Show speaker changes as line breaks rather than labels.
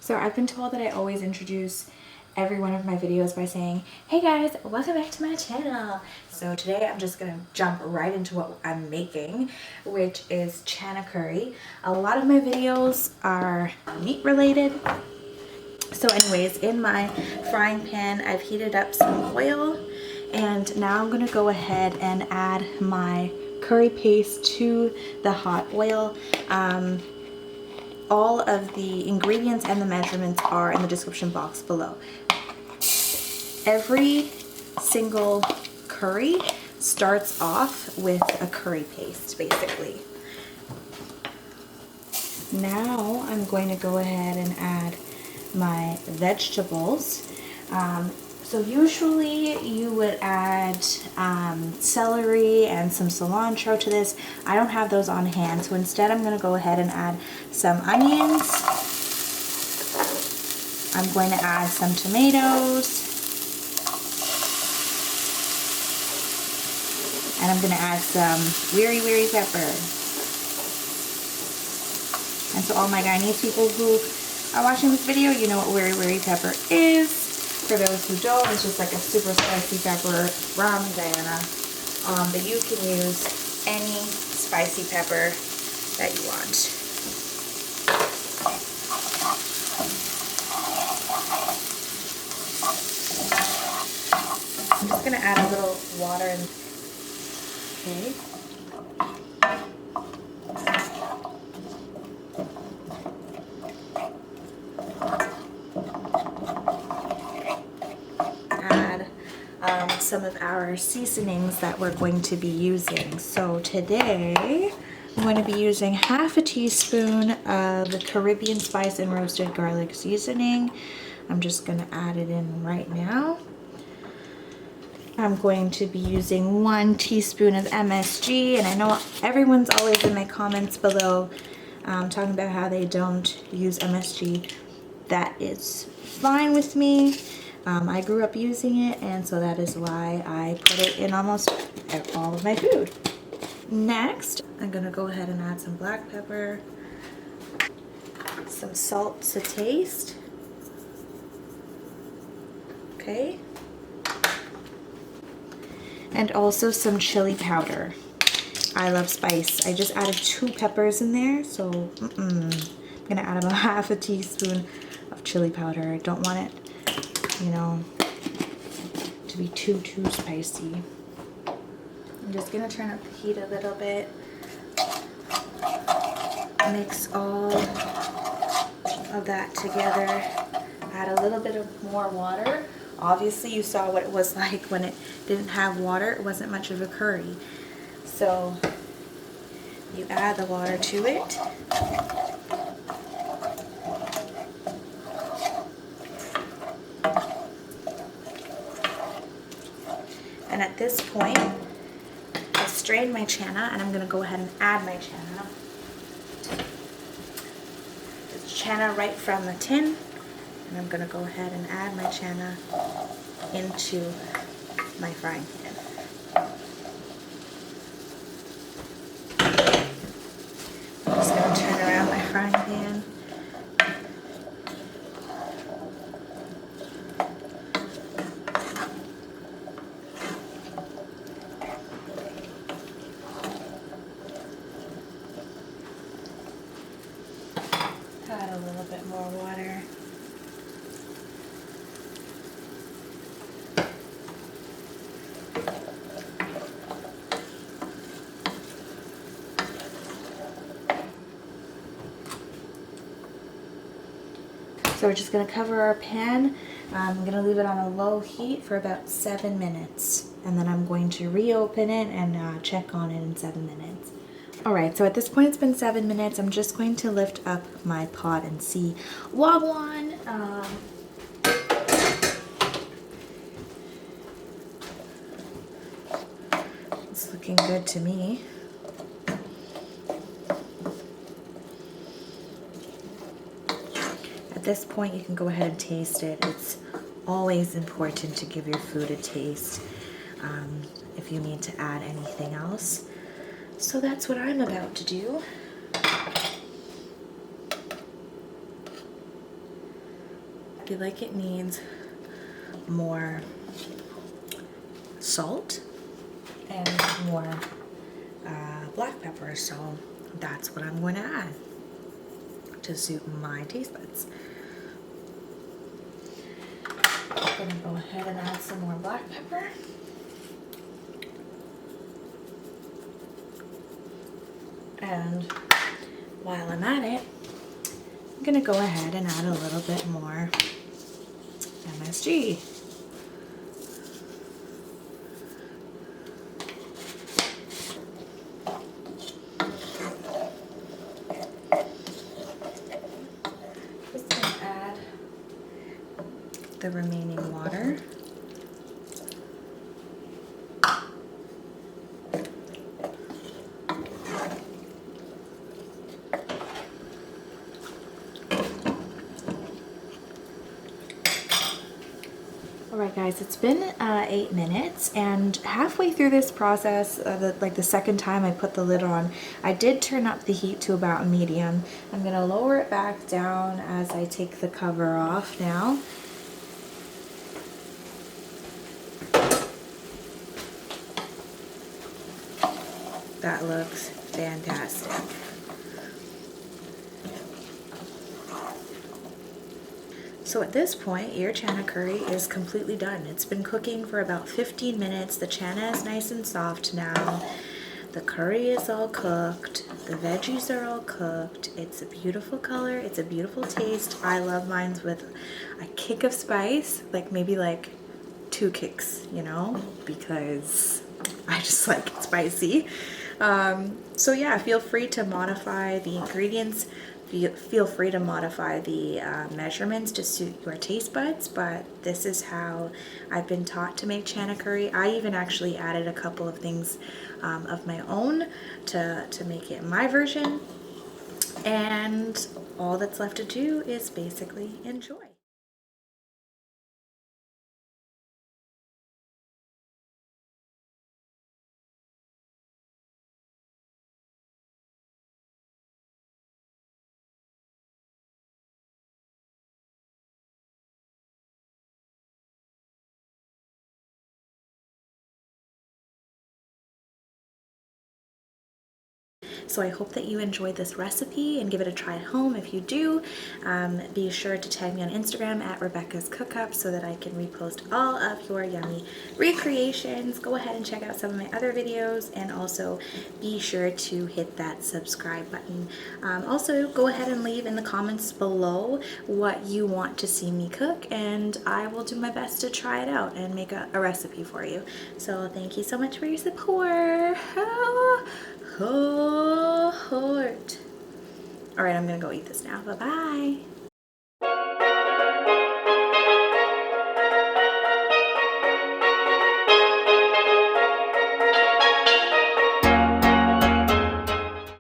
So I've been told that I always introduce every one of my videos by saying, hey guys, welcome back to my channel. So today I'm just gonna jump right into what I'm making, which is Chana curry. A lot of my videos are meat related. So anyways, in my frying pan, I've heated up some oil, and now I'm gonna go ahead and add my curry paste to the hot oil. All of the ingredients and the measurements are in the description box below. Every single curry starts off with a curry paste, basically. Now I'm going to go ahead and add my vegetables. So usually you would add celery and some cilantro to this. I don't have those on hand, so instead I'm going to go ahead and add some onions. I'm going to add some tomatoes. And I'm going to add some wiri pepper. And so all my Guyanese people who are watching this video, you know what wiri pepper is. For those who don't, it's just like a super spicy pepper from Guyana. But you can use any spicy pepper that you want. I'm just going to add a little water in. Okay. Some of our seasonings that we're going to be using. So today I'm going to be using half a teaspoon of the Caribbean spice and roasted garlic seasoning. I'm just going to add it in right now. I'm going to be using 1 teaspoon of MSG, and I know everyone's always in my comments below talking about how they don't use MSG. That is fine with me. I grew up using it, and so that is why I put it in almost all of my food. Next, I'm gonna go ahead and add some black pepper, some salt to taste, okay, and also some chili powder. I love spice. I just added 2 peppers in there, so I'm gonna add about half a teaspoon of chili powder. I don't want it, you know, to be too spicy. I'm just gonna turn up the heat a little bit. Mix all of that together. Add a little bit of more water. Obviously you saw what it was like when it didn't have water. It wasn't much of a curry. So you add the water to it. And at this point, I strained my Chana, and I'm going to go ahead and add my Chana. It's Chana right from the tin, and I'm going to go ahead and add my Chana into my frying pan. I'm just going to turn around my frying pan. Add a little bit more water. So we're just going to cover our pan. I'm going to leave it on a low heat for about 7 minutes. And then I'm going to reopen it and check on it in 7 minutes. Alright, so at this point it's been 7 minutes. I'm just going to lift up my pot and see. Wagwan! It's looking good to me. At this point you can go ahead and taste it. It's always important to give your food a taste if you need to add anything else. So that's what I'm about to do. feel like it needs more salt and more black pepper, so that's what I'm going to add to suit my taste buds. I'm going to go ahead and add some more black pepper. And while I'm at it, I'm going to go ahead and add a little bit more MSG. Just going to add the remaining water. Alright guys, it's been 8 minutes, and halfway through this process, like the second time I put the lid on, I did turn up the heat to about medium. I'm going to lower it back down as I take the cover off now. That looks fantastic. So at this point, your chana curry is completely done. It's been cooking for about 15 minutes. The chana is nice and soft now. The curry is all cooked. The veggies are all cooked. It's a beautiful color. It's a beautiful taste. I love mine with a kick of spice, like maybe like 2 kicks, you know, because I just like it spicy. So yeah, feel free to modify the ingredients. Feel free to modify the measurements to suit your taste buds, but this is how I've been taught to make chana curry. I even actually added a couple of things of my own to make it my version, and all that's left to do is basically enjoy. So I hope that you enjoyed this recipe and give it a try at home. If you do, be sure to tag me on Instagram at Rebecca's Cookup so that I can repost all of your yummy recreations. Go ahead and check out some of my other videos, and also be sure to hit that subscribe button. Also, go ahead and leave in the comments below what you want to see me cook, and I will do my best to try it out and make a recipe for you. So thank you so much for your support. Heart. All right, I'm gonna go eat this now. Bye-bye.